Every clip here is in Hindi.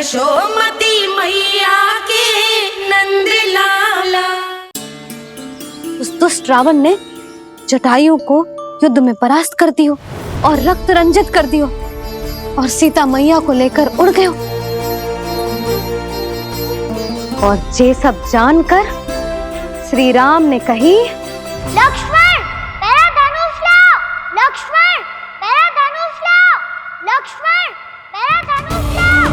यशोमती मैया के नंद लाला। उस दुष्ट रावण ने जटायु को युद्ध में परास्त कर दियो और रक्त रंजित कर दियो और सीता मैया को लेकर उड़ गयो। और ये सब जानकर श्री राम ने कही, लक्ष्मण मेरा धनुष लाओ, लक्ष्मण मेरा धनुष लाओ, लक्ष्मण मेरा धनुष लाओ।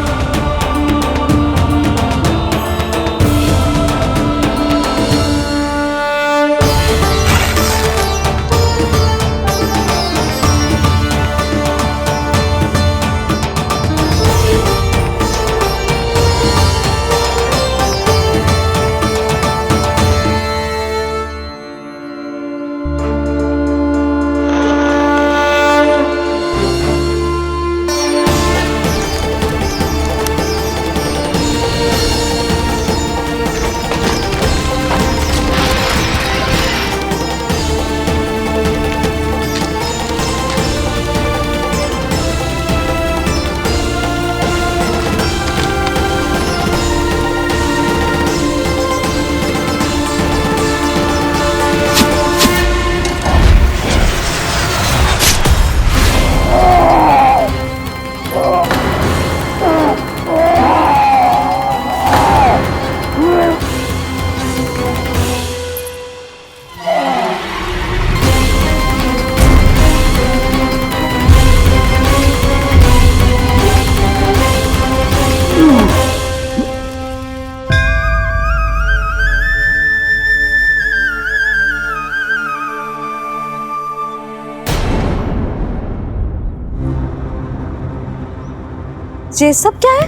ये सब क्या है?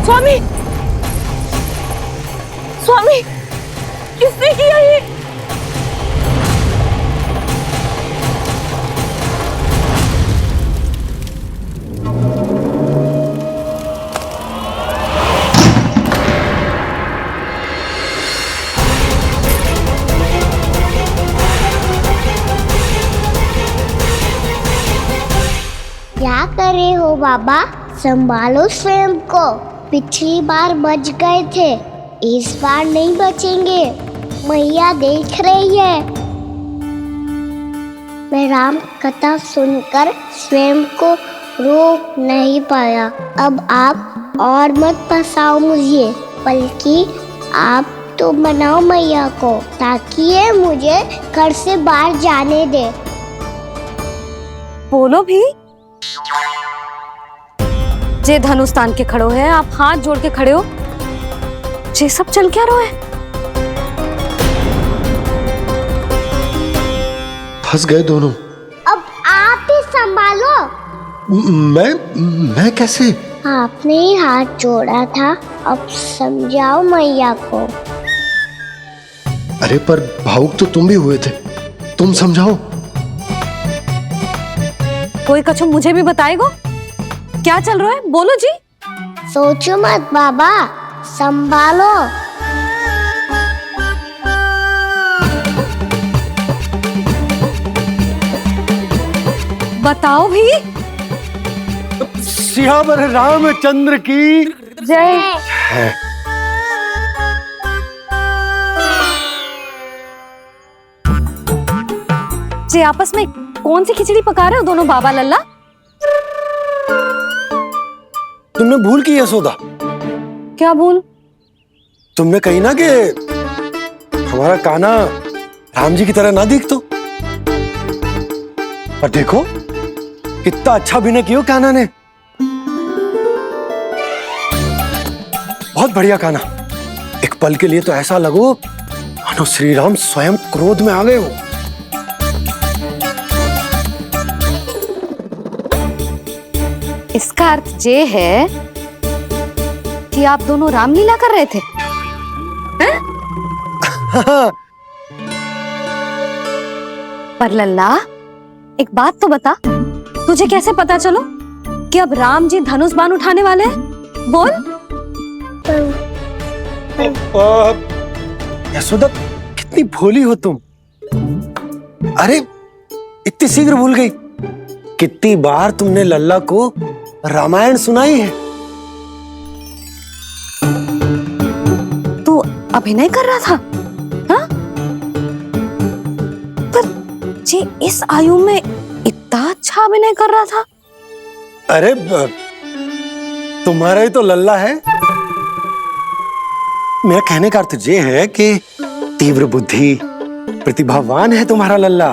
स्वामी, स्वामी, किसने किया ये? क्या कर रहे हो बाबा? संभालो स्वयं को। पिछली बार बच गए थे, इस बार नहीं बचेंगे। मैया देख रही है। मैं राम कथा सुनकर स्वयं को रोक नहीं पाया। अब आप और मत फंसाओ मुझे, बल्कि आप तो मनाओ मैया को, ताकि ये मुझे घर से बाहर जाने दे। बोलो भी। जे धनुष तान के खड़ो है, आप हाथ जोड़ के खड़े हो, ये सब चल क्या रहा है? फंस गए दोनों। अब आप ही संभालो। मैं कैसे? आपने ही हाथ जोड़ा था, अब समझाओ मैया को। अरे पर भावुक तो तुम भी हुए थे, तुम समझाओ। कोई कछु मुझे भी बताएगो? क्या चल रहा है? बोलो जी। सोचो मत बाबा, संभालो। बताओ भी। सियावर रामचंद्र की जय। जी आपस में कौन सी खिचड़ी पका रहे हो दोनों बाबा लल्ला? तुमने भूल की यशोदा? क्या भूल? तुमने कही ना कि हमारा कान्हा राम जी की तरह ना दिख तो। और देखो कितना अच्छा अभिनय किया कान्हा ने। बहुत बढ़िया कान्हा। एक पल के लिए तो ऐसा लगो मानो श्री राम स्वयं क्रोध में आ गए हो। इसका अर्थ ये है कि आप दोनों रामलीला कर रहे थे? पर लल्ला एक बात तो बता, तुझे कैसे पता चलो कि अब राम जी धनुष बाण उठाने वाले हैं? बोल। यशोदा, कितनी भोली हो तुम। अरे इतनी शीघ्र भूल गई। कितनी बार तुमने लल्ला को रामायण सुनाई है। तू अभिनय कर रहा था? हाँ? पर जी इस आयु में इतना अच्छा अभिनय कर रहा था। अरे तुम्हारा ही तो लल्ला है। मेरा कहने का अर्थ ये है कि तीव्र बुद्धि, प्रतिभावान है तुम्हारा लल्ला।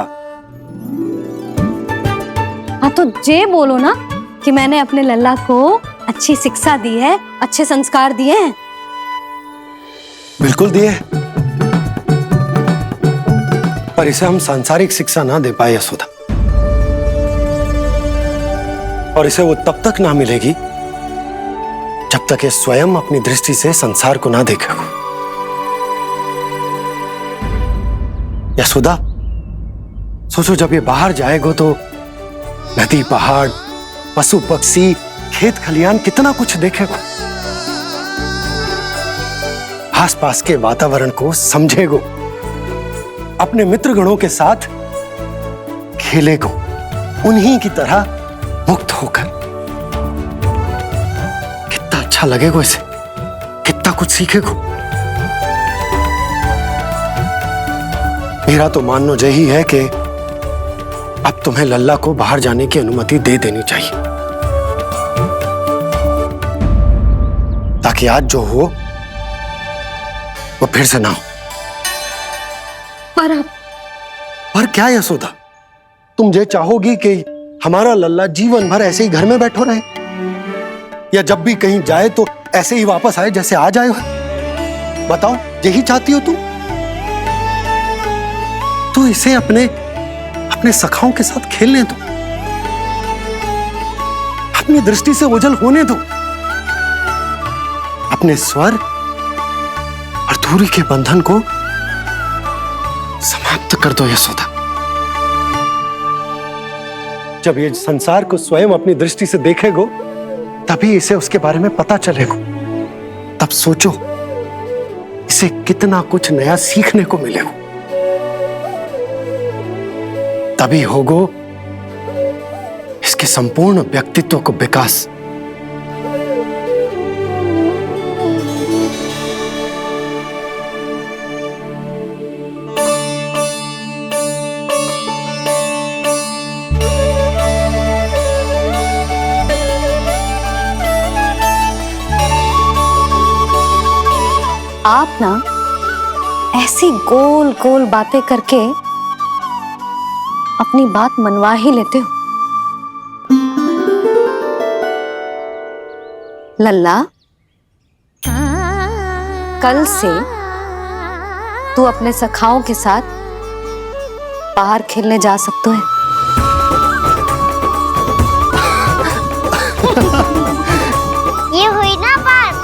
हाँ तो ये बोलो ना कि मैंने अपने लल्ला को अच्छी शिक्षा दी है, अच्छे संस्कार दिए हैं। बिल्कुल दिए, पर इसे हम सांसारिक शिक्षा ना दे पाए यशोदा। और इसे वो तब तक ना मिलेगी जब तक ये स्वयं अपनी दृष्टि से संसार को ना देखेगा। यशोदा, सोचो जब ये बाहर जाएगा तो नदी, पहाड़, पशु पक्षी, खेत खलियान कितना कुछ देखेगा। आसपास के वातावरण को समझेगो, अपने मित्रगणों के साथ खेलेगो, उन्हीं की तरह मुक्त होकर। कितना अच्छा लगेगा इसे, कितना कुछ सीखेगो। मेरा तो मानना यही है कि अब तुम्हें लल्ला को बाहर जाने की अनुमति दे देनी चाहिए, ताकि आज जो हो वो फिर से ना हो। पर क्या यशोदा, तुम ये चाहोगी कि हमारा लल्ला जीवन भर ऐसे ही घर में बैठो रहे, या जब भी कहीं जाए तो ऐसे ही वापस आए जैसे आज आए हो? बताओ, यही चाहती हो तुम? तो इसे अपने सखाओं के साथ खेलने दो, अपनी दृष्टि से ओझल होने दो, अपने स्वर और दूरी के बंधन को समाप्त कर दो यशोदा। जब ये संसार को स्वयं अपनी दृष्टि से देखेगो, तभी इसे उसके बारे में पता चलेगा। तब सोचो इसे कितना कुछ नया सीखने को मिलेगा। तभी होगो इसके संपूर्ण व्यक्तित्व को विकास। आप ना ऐसी गोल गोल बातें करके अपनी बात मनवा ही लेते हो। लल्ला, कल से तू अपने सखाओं के साथ बाहर खेलने जा सकते हैं। ये हुई ना बात।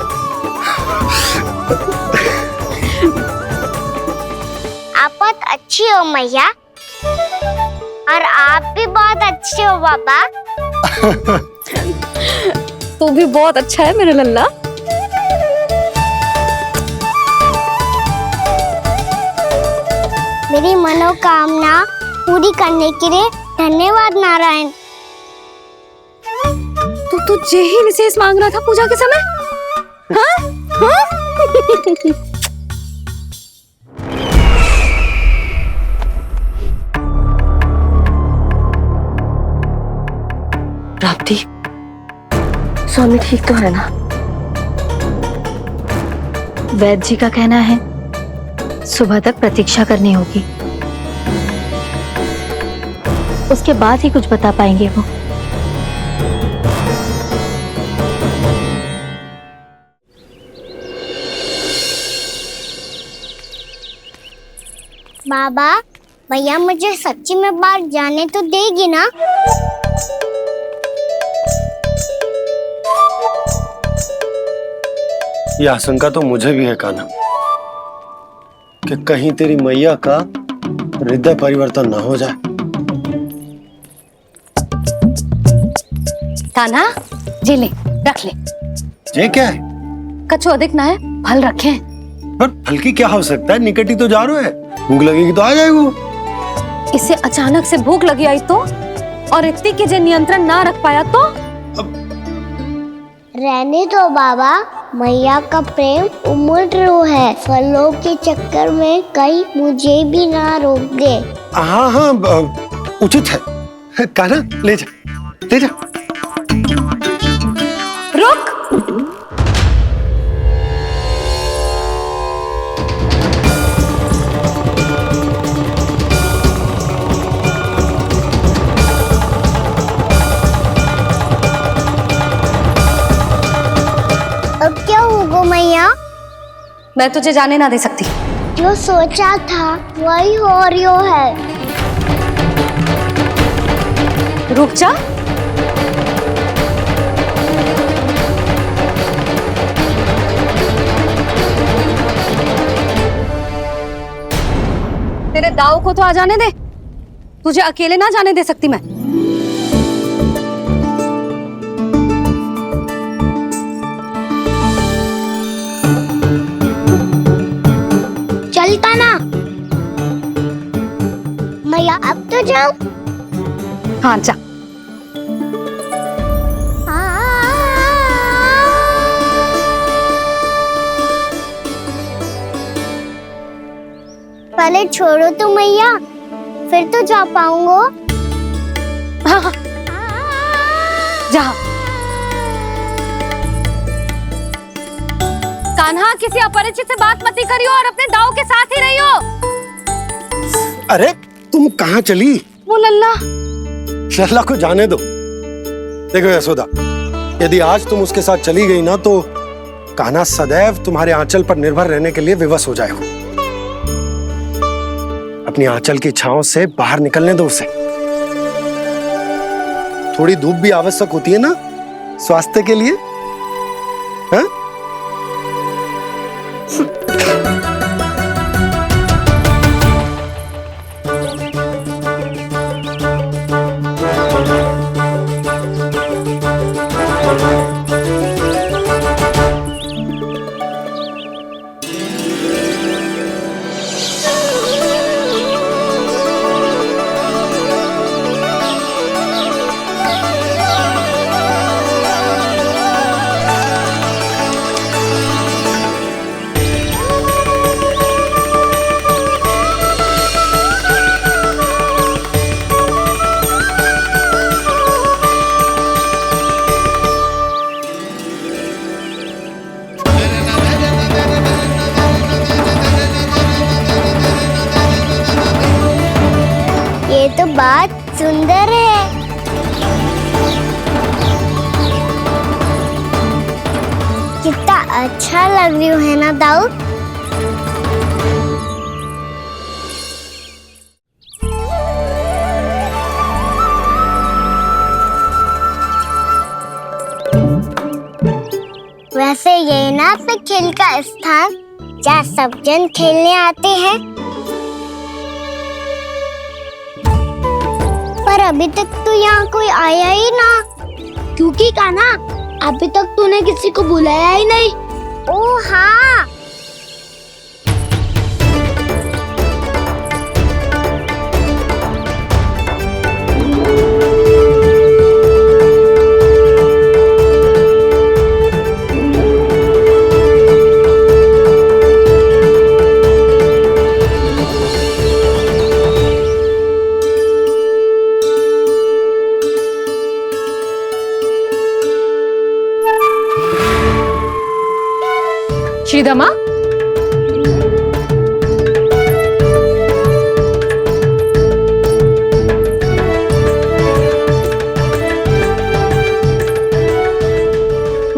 आप बहुत अच्छी हो मैया, और आप भी बहुत अच्छे हो बाबा। तू भी बहुत अच्छा है मेरा लल्ला। मेरी मनोकामना पूरी करने के लिए धन्यवाद नारायण। तो तू यही विशेष मांग रहा था पूजा के समय? हाँ? हाँ? प्राप्ति, स्वामी ठीक तो है ना? वैद्य जी का कहना है सुबह तक प्रतीक्षा करनी होगी, उसके बाद ही कुछ बता पाएंगे वो। बाबा, भैया मुझे सच्ची में बाहर जाने तो देगी ना? ये आशंका तो मुझे भी है कान्हा, कि कहीं तेरी मैया का हृदय परिवर्तन ना हो जाए। कान्हा जी ले, रख ले। ये क्या है? कछु अधिक ना है, फल रखे हैं। पर फल की क्या आवश्यकता है? निकट ही तो जा रहे हैं, भूख लगेगी तो आ जाएगा वो। इसे अचानक से भूख लगी आई तो, और इतनी के जे नियंत्रण ना रख पाया तो? रहने दो बाबा, मैया का प्रेम उमड़ है। फलों के चक्कर में कहीं मुझे भी ना रोक दे। हाँ हाँ, उचित है। कान्हा ले जा, ले जा। रुक। अब क्या होगा मैया? मैं तुझे जाने ना दे सकती। जो सोचा था वही हो रही है। रुक जा। तेरे दाव को तो आ जाने दे, तुझे अकेले ना जाने दे सकती मैं। चलता ना मैया, अब तो जाओ। हाँ जा। पहले छोड़ो तो मैया, फिर तो जा पाऊंगा। हाँ हाँ जा। कान्हा, किसी अपरिचित से बात मत करियो और अपने दाव के साथ ही रहियो। अरे तुम कहाँ चली? वो लल्ला। लल्ला को जाने दो। देखो यशोदा, यदि आज तुम उसके साथ चली गई ना तो कान्हा सदैव तुम्हारे आंचल पर निर्भर रहने के लिए विवश हो जाएगा। अपनी आंचल की छांव से बाहर निकलने दो उसे। थोड़ी धूप भी आवश्यक होती है ना स्वास्थ्य के लिए, हाँ? ये तो बात सुंदर है। कितना अच्छा लग रही है ना दाऊ? वैसे ये ना अपने खेल का स्थान जहाँ सब जन खेलने आते हैं, पर अभी तक तो यहाँ कोई आया ही ना। क्योंकि कान्हा, अभी तक तूने किसी को बुलाया ही नहीं। ओह हाँ, श्रीदमा,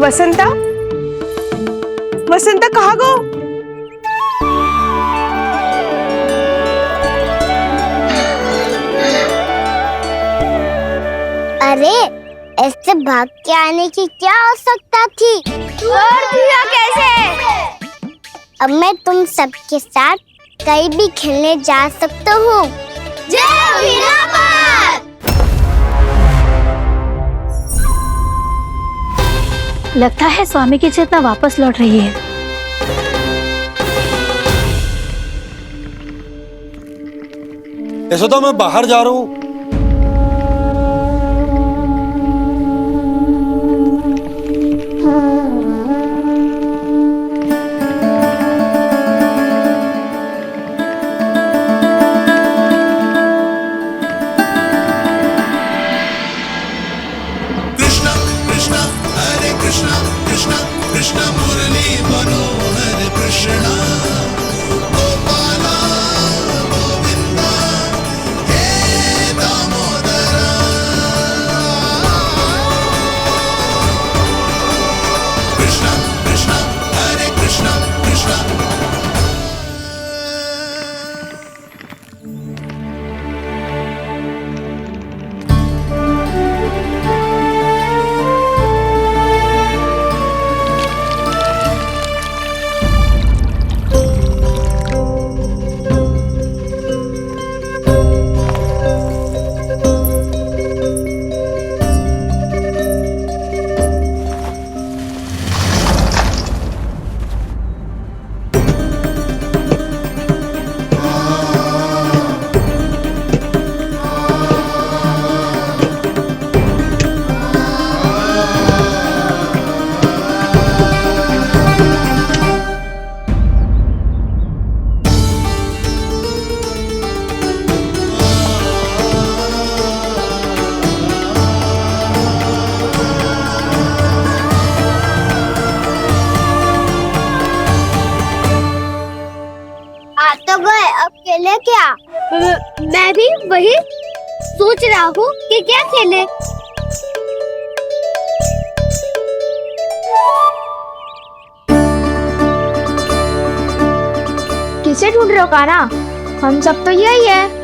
वसंता, वसंता कहाँ गो? अरे ऐसे भाग के आने की क्या आवश्यकता थी? और दिया कैसे? अब मैं तुम सबके साथ कहीं भी खेलने जा सकता हूँ। जय वीरापाद! लगता है स्वामी की चेतना वापस लौट रही है। यशोदा, मैं बाहर जा रहा हूं। तो गए, अब खेले क्या? मैं भी वही सोच रहा हूँ कि क्या खेले। किसे ढूंढ रहे हो काना? हम सब तो यही है।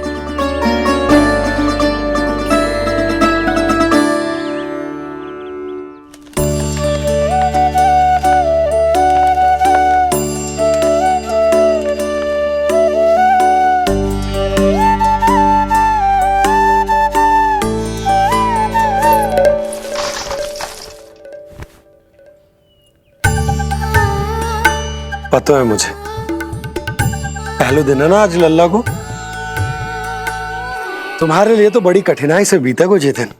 पता है मुझे, पहले दिन है ना आज लल्ला को। तुम्हारे लिए तो बड़ी कठिनाई से बीता को जितिन।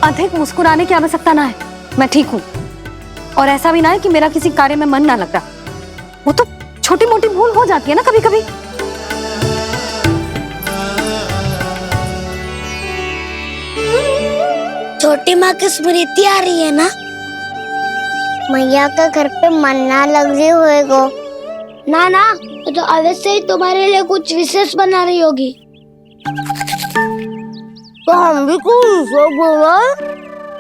अधिक मुस्कुराने की आवश्यकता ना है, मैं ठीक हूँ। और ऐसा भी ना है कि मेरा किसी कार्य में मन ना लग रहा। वो तो छोटी मोटी भूल हो जाती है ना कभी कभी। छोटी माँ की स्मृति आ रही है ना? मैया का घर पे मन ना लग रही होएगो। ना ना, तो अवश्य ही तुम्हारे लिए कुछ विशेष बना रही होगी। तो हम भी कुछ बोलो।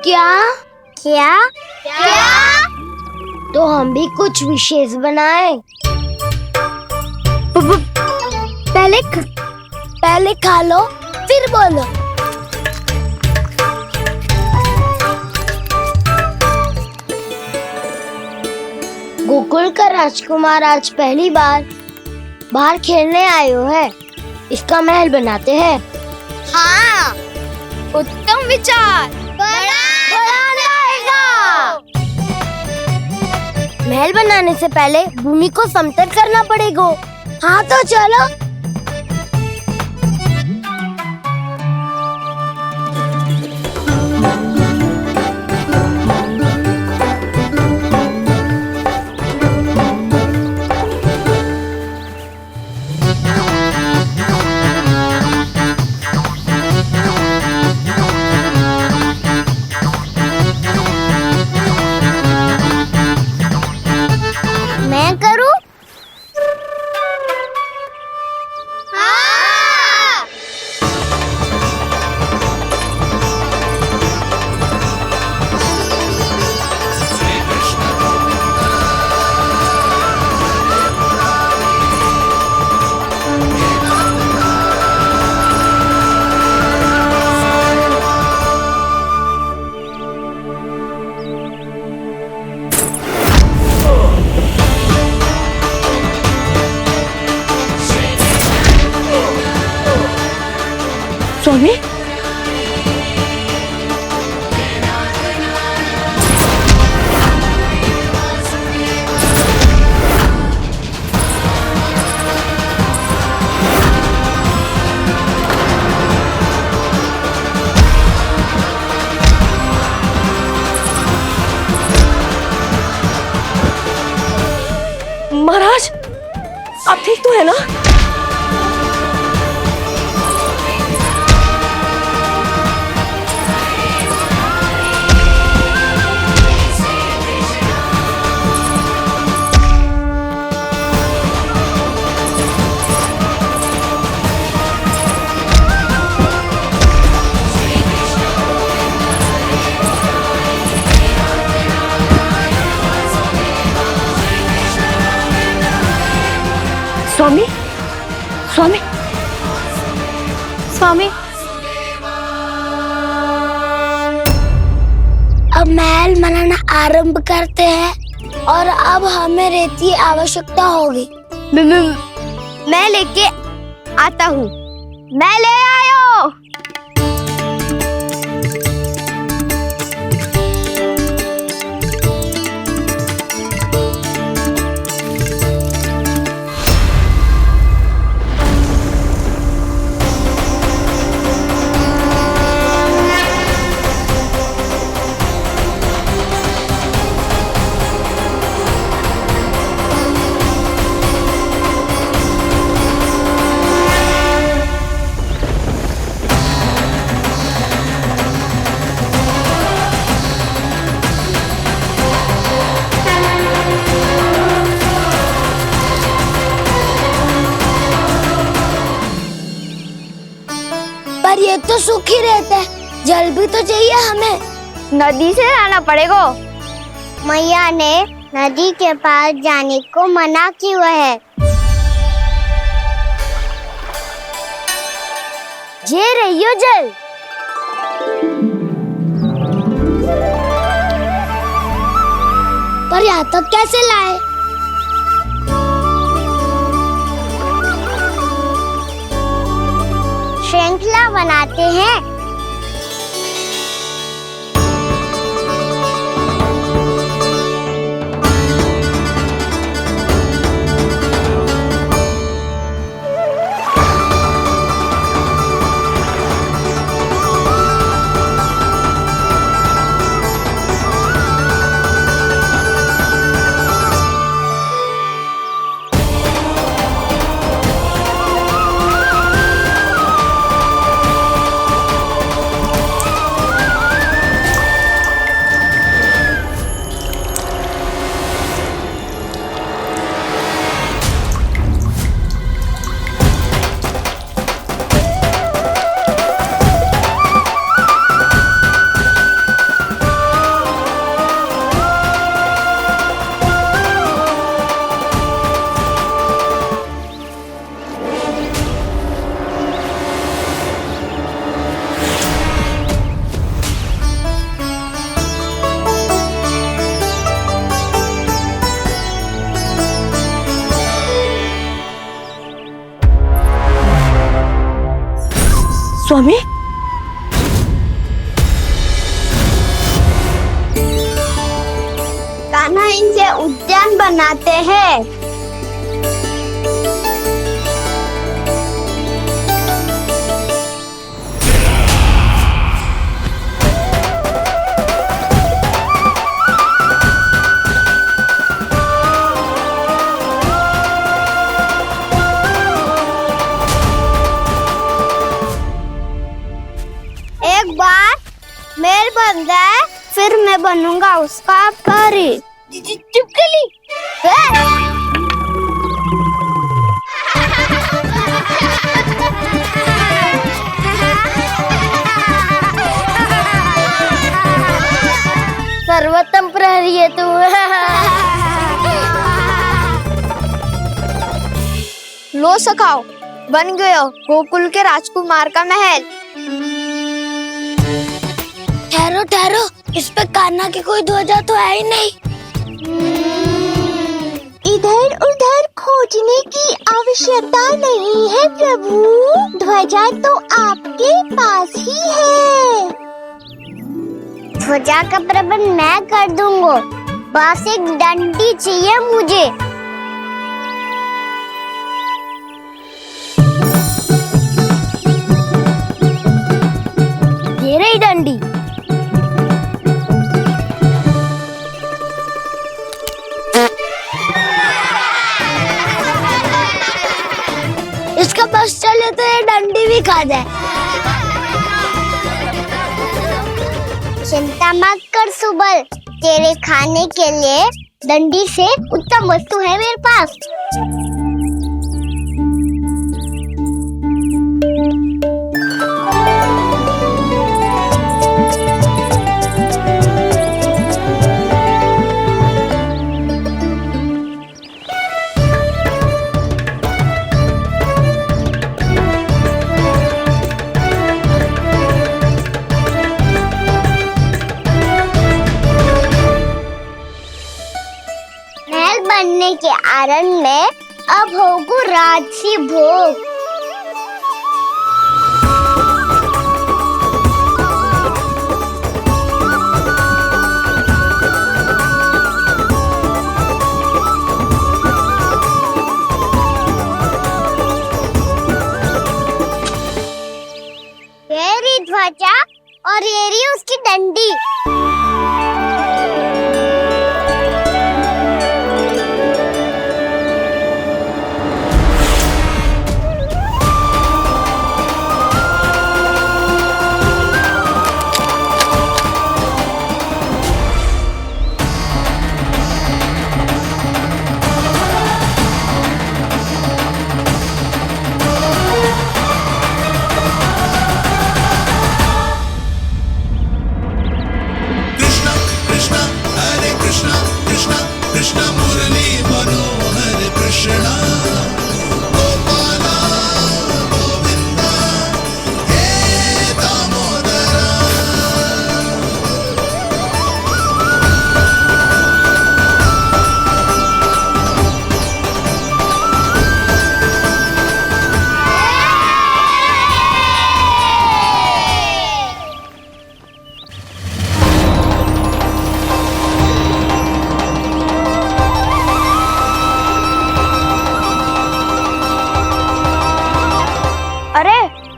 क्या क्या क्या? तो हम भी कुछ विशेष बनाए। पहले खा लो फिर बोलो। गोकुल का राजकुमार आज पहली बार बाहर खेलने आए हो है। इसका महल बनाते हैं। हाँ, उत्तम विचार। बड़ा रहेगा। महल बनाने से पहले भूमि को समतल करना पड़ेगा। हाँ तो चलो। मैं करूं? हाँ। स्वामी, है ना? स्वामी, स्वामी, स्वामी। अब महल बनाना आरंभ करते हैं और अब हमें रेत की आवश्यकता होगी। मैं लेके आता हूँ। मैं ले आयो। पर ये तो सूखी रहता है, जल भी तो चाहिए हमें। नदी से लाना पड़ेगा। मैया ने नदी के पास जाने को मना किया है। ये रहियो जल। पर यहाँ तक कैसे लाए? श्रृंखला बनाते हैं। स्वामी, कान्हा इनसे उद्यान बनाते हैं। एक बार मेल बन जाए फिर मैं बनूंगा उसका परी। चुपकली। सर्वोत्तम प्रहरी है तू। लो सखाओ, बन गयो गोकुल के राजकुमार का महल। ठहरो ठहरो, इस पे कान्हा की कोई ध्वजा तो है ही नहीं। इधर उधर खोजने की आवश्यकता नहीं है प्रभु, ध्वजा तो आपके पास ही है। ध्वजा का प्रबंध मैं कर दूंगा, बस एक डंडी चाहिए मुझे। ये रही डंडी। भी खा जाए। चिंता मत कर सुबल, तेरे खाने के लिए डंडी से उत्तम वस्तु है मेरे पास। महल बनने के आनंद में अब होगू राजसी भोग। ये रही ध्वजा और ये रही उसकी डंडी।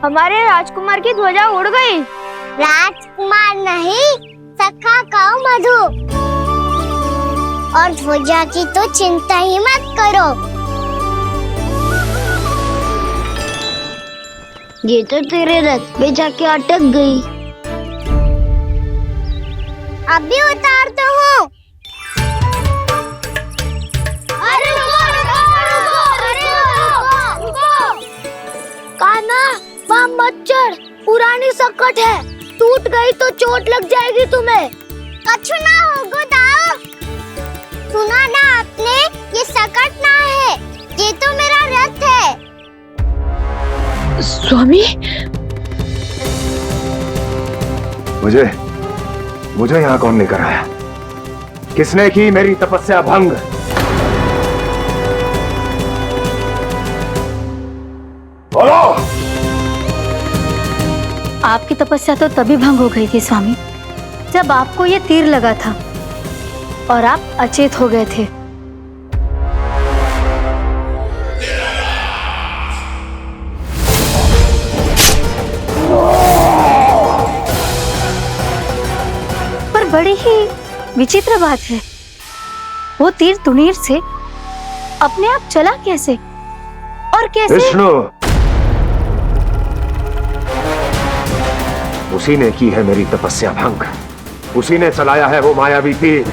हमारे राजकुमार की ध्वजा उड़ गई। राजकुमार नहीं, सखा कहो मधु। और ध्वजा की तो चिंता ही मत करो। ये तो तेरे रथ पे जाके अटक गई। अभी उतारता हूँ। अरे कान्हा, वहाँ मत चढ़, पुरानी सकट है, टूट गई तो चोट लग जाएगी तुम्हें। कछु ना होगा दाऊ। सुना ना आपने, ये सकट ना है, ये तो मेरा रथ है। स्वामी, मुझे यहाँ कौन लेकर आया? किसने की मेरी तपस्या भंग? बोलो। आपकी तपस्या तो तभी भंग हो गई थी स्वामी, जब आपको ये तीर लगा था और आप अचेत हो गए थे। पर बड़ी ही विचित्र बात है, वो तीर तुनीर से अपने आप चला कैसे और कैसे? विष्णु, उसी ने की है मेरी तपस्या भंग, उसी ने चलाया है वो मायावी तीर।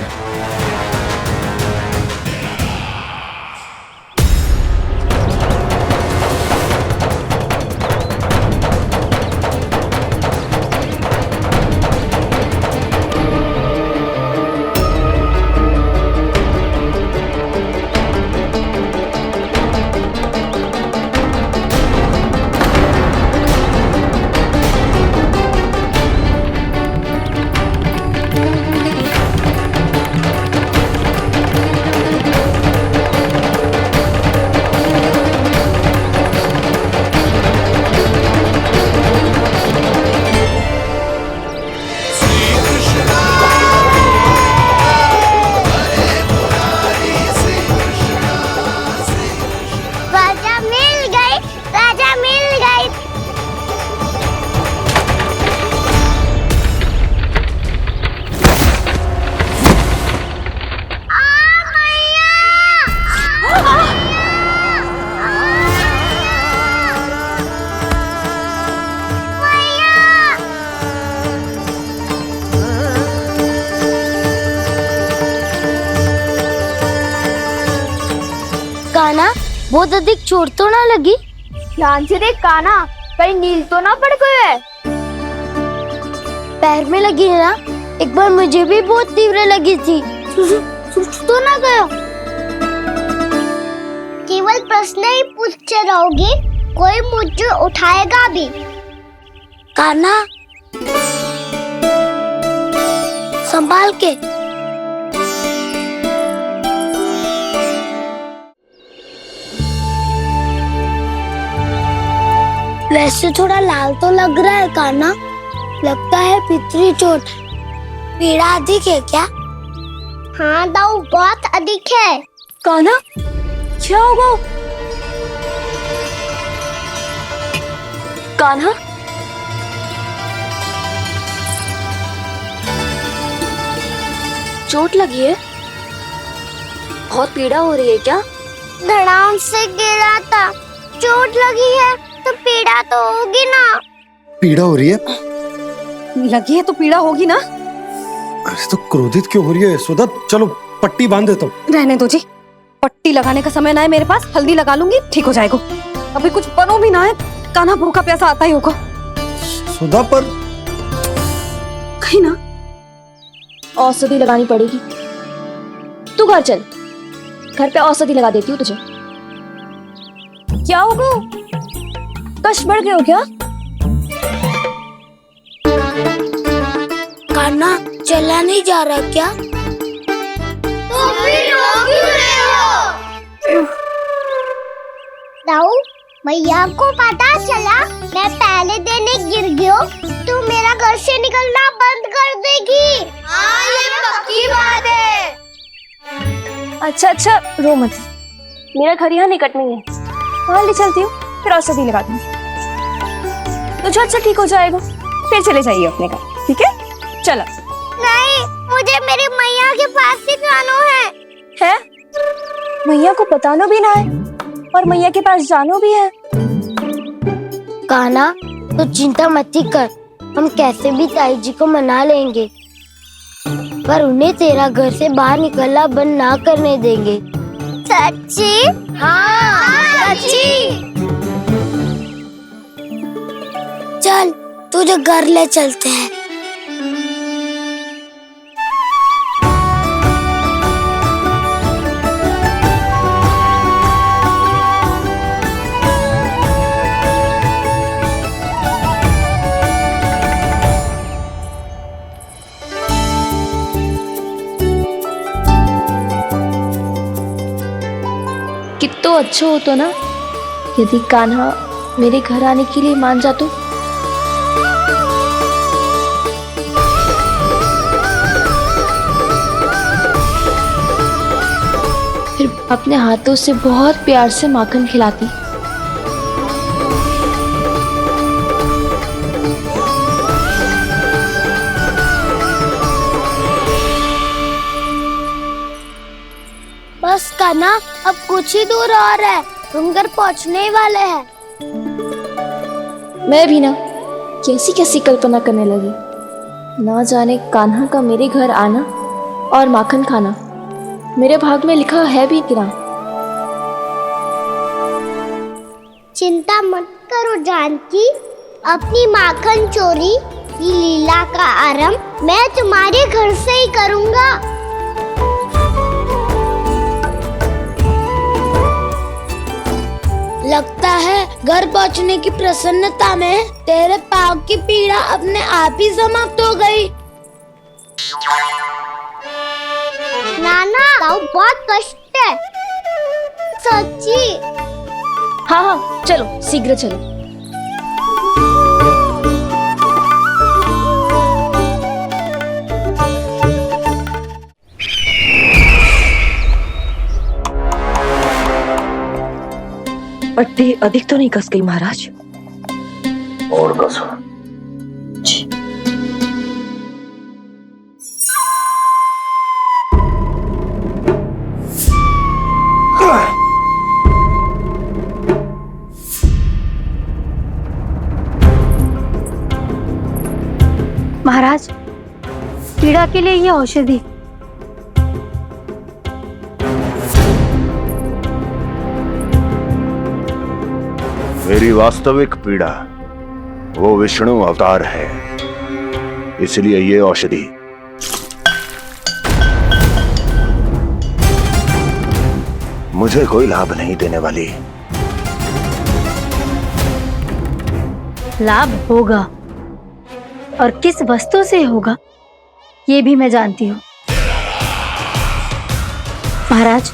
बहुत अधिक चोट तो ना लगी? ध्यान से देख कान्हा, कहीं नील तो ना पड़ गए। पैर में लगी है ना? एक बार मुझे भी बहुत तीव्र लगी थी। सूज तो ना गया? केवल प्रश्न ही पूछते रहोगे, कोई मुझे उठाएगा भी? कान्हा, संभाल के। वैसे थोड़ा लाल तो लग रहा है कान्हा, लगता है पितरी चोट। पीड़ा अधिक है क्या? हाँ दाऊ, बहुत अधिक है। कान्हा, क्या होगा? कान्हा, चोट लगी है? बहुत पीड़ा हो रही है क्या? धड़ाम से गिरा था, चोट लगी है तो पीड़ा तो होगी ना। पीड़ा हो रही है? लगी है तो पीड़ा होगी ना। अरे तो क्रोधित क्यों हो रही है यशोदा? चलो पट्टी बांध देता हूँ। रहने दो जी, पट्टी लगाने का समय ना है मेरे पास, हल्दी लगा लूंगी, ठीक हो जाएगा। अभी कुछ बनो भी ना है, कान्हा भूखा प्यासा आता ही होगा। सुधा पर कहीं ना औषधि लगानी पड़ेगी। तू घर चल, घर पे औषधि लगा देती हूँ तुझे। क्या होगा? कष्ट बढ़ गए हो क्या? कान्हा चला नहीं जा रहा क्या? तो फिर रो क्यों रहे हो? दाऊ, मैया को पता चला मैं पहले दिन ही गिर गया तो मेरा घर से निकलना बंद कर देगी। हाँ, ये पक्की बात है। अच्छा अच्छा, रो मत, मेरा घर यहाँ निकट में है, वहाँ ले चलती हूँ, फिर औषधि लगा दूंगी। तो झट से ठीक हो जाएगा, फिर चले जाइए अपने घर, ठीक है? चलो। नहीं, मुझे मेरी मैया के पास ही जाना है। मैया को बताना भी ना है और मैया के पास जानो भी है। कान्हा, तो चिंता मत ही कर, हम कैसे भी ताई जी को मना लेंगे, पर उन्हें तेरा घर से बाहर निकलना बंद ना करने देंगे। सच्ची? हाँ, सच्ची। चल, तुझे घर ले चलते हैं। कितना अच्छा हो तो ना यदि कान्हा मेरे घर आने के लिए मान जा तो। फिर अपने हाथों से बहुत प्यार से माखन खिलाती। बस कान्हा, अब कुछ ही दूर और है, तुम घर पहुँचने ही वाले हैं। मैं भी ना कैसी कैसी कल्पना करने लगी। ना जाने कान्हा का मेरे घर आना और माखन खाना मेरे भाग में लिखा है भी कि ना। चिंता मत करो जानकी, अपनी माखन चोरी की लीला का आरंभ मैं तुम्हारे घर से ही करूँगा। लगता है घर पहुंचने की प्रसन्नता में तेरे पाँव की पीड़ा अपने आप ही समाप्त हो गई। नाना, पाँव बहुत कष्ट है। सच्ची? हाँ हाँ, चलो शीघ्र चलो। पट्टी अधिक तो नहीं कस गई महाराज? और कसो। महाराज, पीड़ा के लिए ये औषधि। मेरी वास्तविक पीड़ा वो विष्णु अवतार है, इसलिए ये औषधि मुझे कोई लाभ नहीं देने वाली। लाभ होगा, और किस वस्तु से होगा ये भी मैं जानती हूँ। महाराज,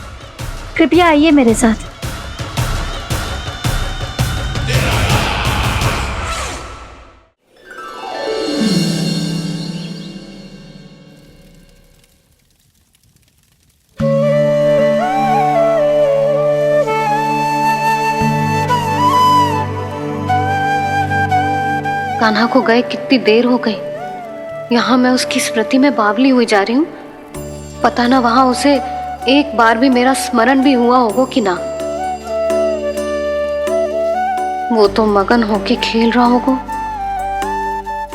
कृपया आइए मेरे साथ। कान्हा को गए कितनी देर हो गई। यहाँ मैं उसकी स्मृति में बावली हुई जा रही हूँ। पता ना वहां उसे एक बार भी मेरा स्मरण भी हुआ होगा कि ना। वो तो मगन होके खेल रहा होगा।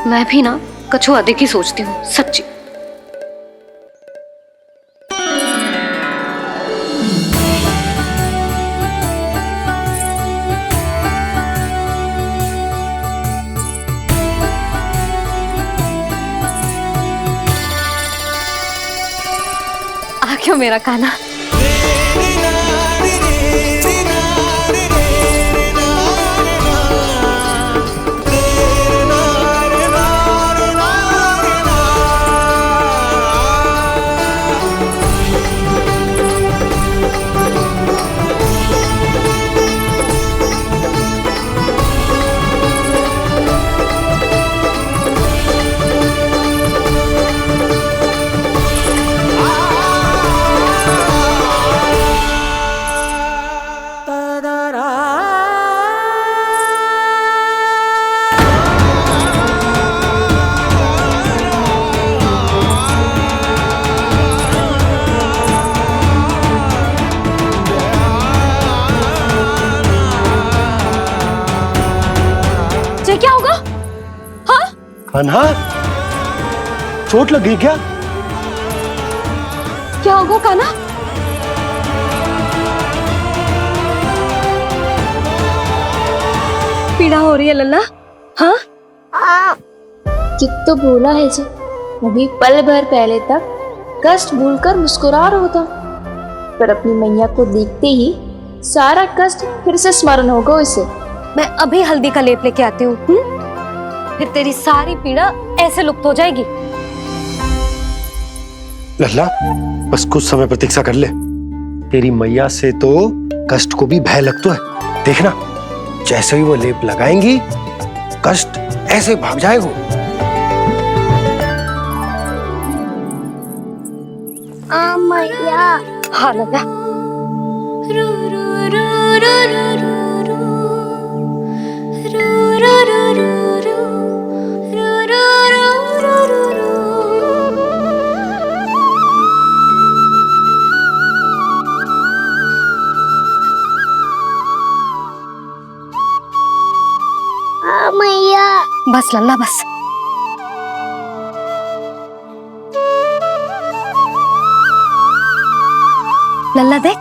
मैं भी ना कछु अधिक ही सोचती हूँ, सच्ची। आ क्यों मेरा कान्हा? क्या होगा? हाँ? कान्हा, चोट लगी क्या? क्या होगा कान्हा? पीड़ा हो रही है लल्ला? हाँ? कित तो भूला है जी, अभी पल भर पहले तक कष्ट भूलकर मुस्कुरा रहा था, पर अपनी मैया को देखते ही सारा कष्ट फिर से स्मरण होगा उसे। मैं अभी हल्दी का लेप लेके आती हूँ, फिर तेरी सारी पीड़ा ऐसे लुप्त हो जाएगी। लल्ला, बस कुछ समय प्रतीक्षा कर ले। तेरी मैया से तो कष्ट को भी भय लगता है। देखना, जैसे ही वो लेप लगाएंगी, कष्ट ऐसे भाग जाएगा। मैया। हाँ लल्ला। मैया। बस लल्ला बस। लल्ला देख,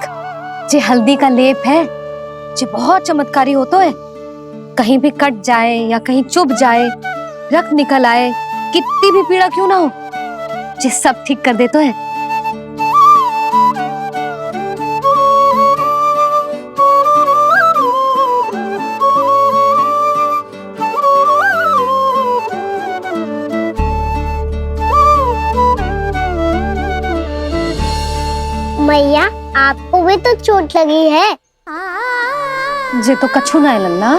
जे हल्दी का लेप है, जे बहुत चमत्कारी होता है। कहीं भी कट जाए या कहीं चुभ जाए, रक्त निकल आए, कितनी भी पीड़ा क्यों ना हो, जे सब ठीक कर देता है। मैया, आपको भी तो चोट लगी है। जे तो कछु ना है लल्ला।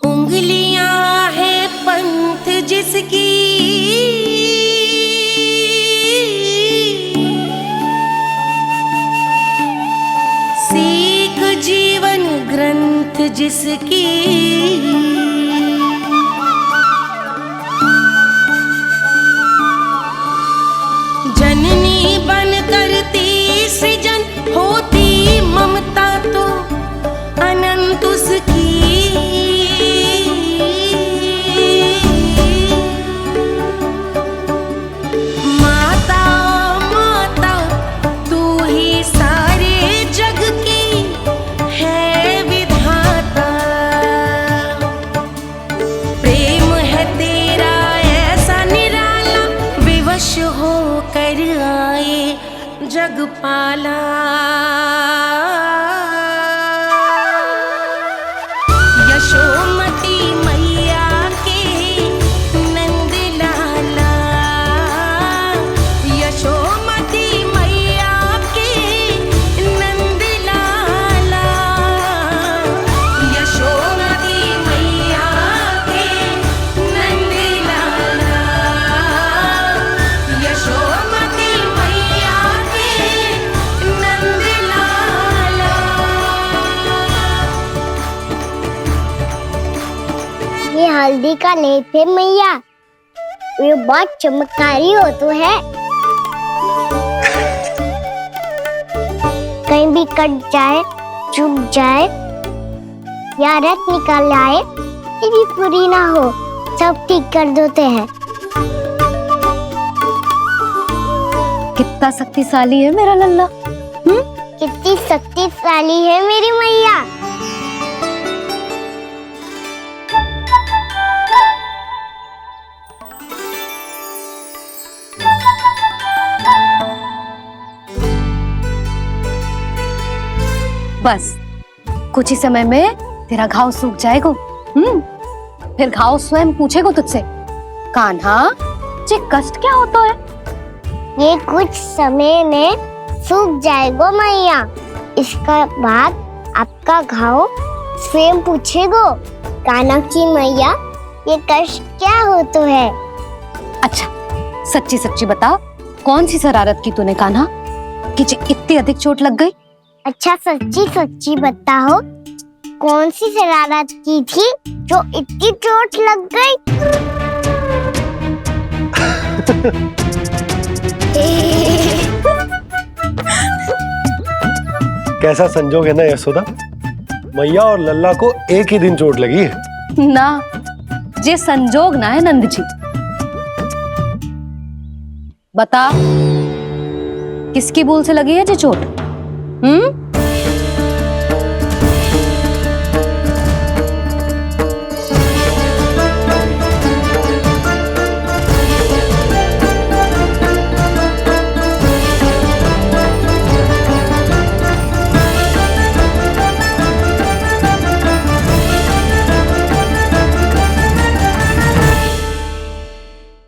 उंगलियां है पंथ जिसकी, सीख जीवन ग्रंथ जिसकी, जननी बनकर तीर जग पाला। यशोमती मैया के नंद लाला, यशोमती मैया के नंद लाला, यशोमती मैया के नंद लाला, यशोमती मैया के नंद लाला। ये हल्दी का लेप है मैया, ये बहुत चमत्कारी हो तो है। कहीं भी कट जाए, चुभ जाए या रत निकल आए, ये भी पूरी ना हो, सब ठीक कर देते हैं। कितना शक्तिशाली है मेरा लल्ला। कितनी शक्तिशाली है मेरी मैया। बस कुछ ही समय में तेरा घाव सूख जाएगा। फिर घाव स्वयं पूछेगा तुझसे, कान्हा ये कष्ट क्या होता है? ये कुछ समय में सूख जाएगा मैया। इसका बाद आपका घाव स्वयं पूछेगो, कान्हा मैया ये कष्ट क्या होता है। अच्छा सच्ची सच्ची बता, कौन सी शरारत की तूने कान्हा कि इतनी अधिक चोट लग गई? अच्छा सच्ची सच्ची बताओ, कौन सी शरारत की थी जो इतनी चोट लग गई? कैसा संजोग है ना यशोदा, मैया और लल्ला को एक ही दिन चोट लगी है। ना ये संजोग ना है नंद जी। बता किसकी भूल से लगी है ये चोट?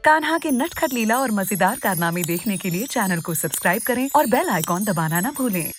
कान्हा के नटखट लीला और मजेदार कारनामे देखने के लिए चैनल को सब्सक्राइब करें और बेल आइकॉन दबाना ना भूलें।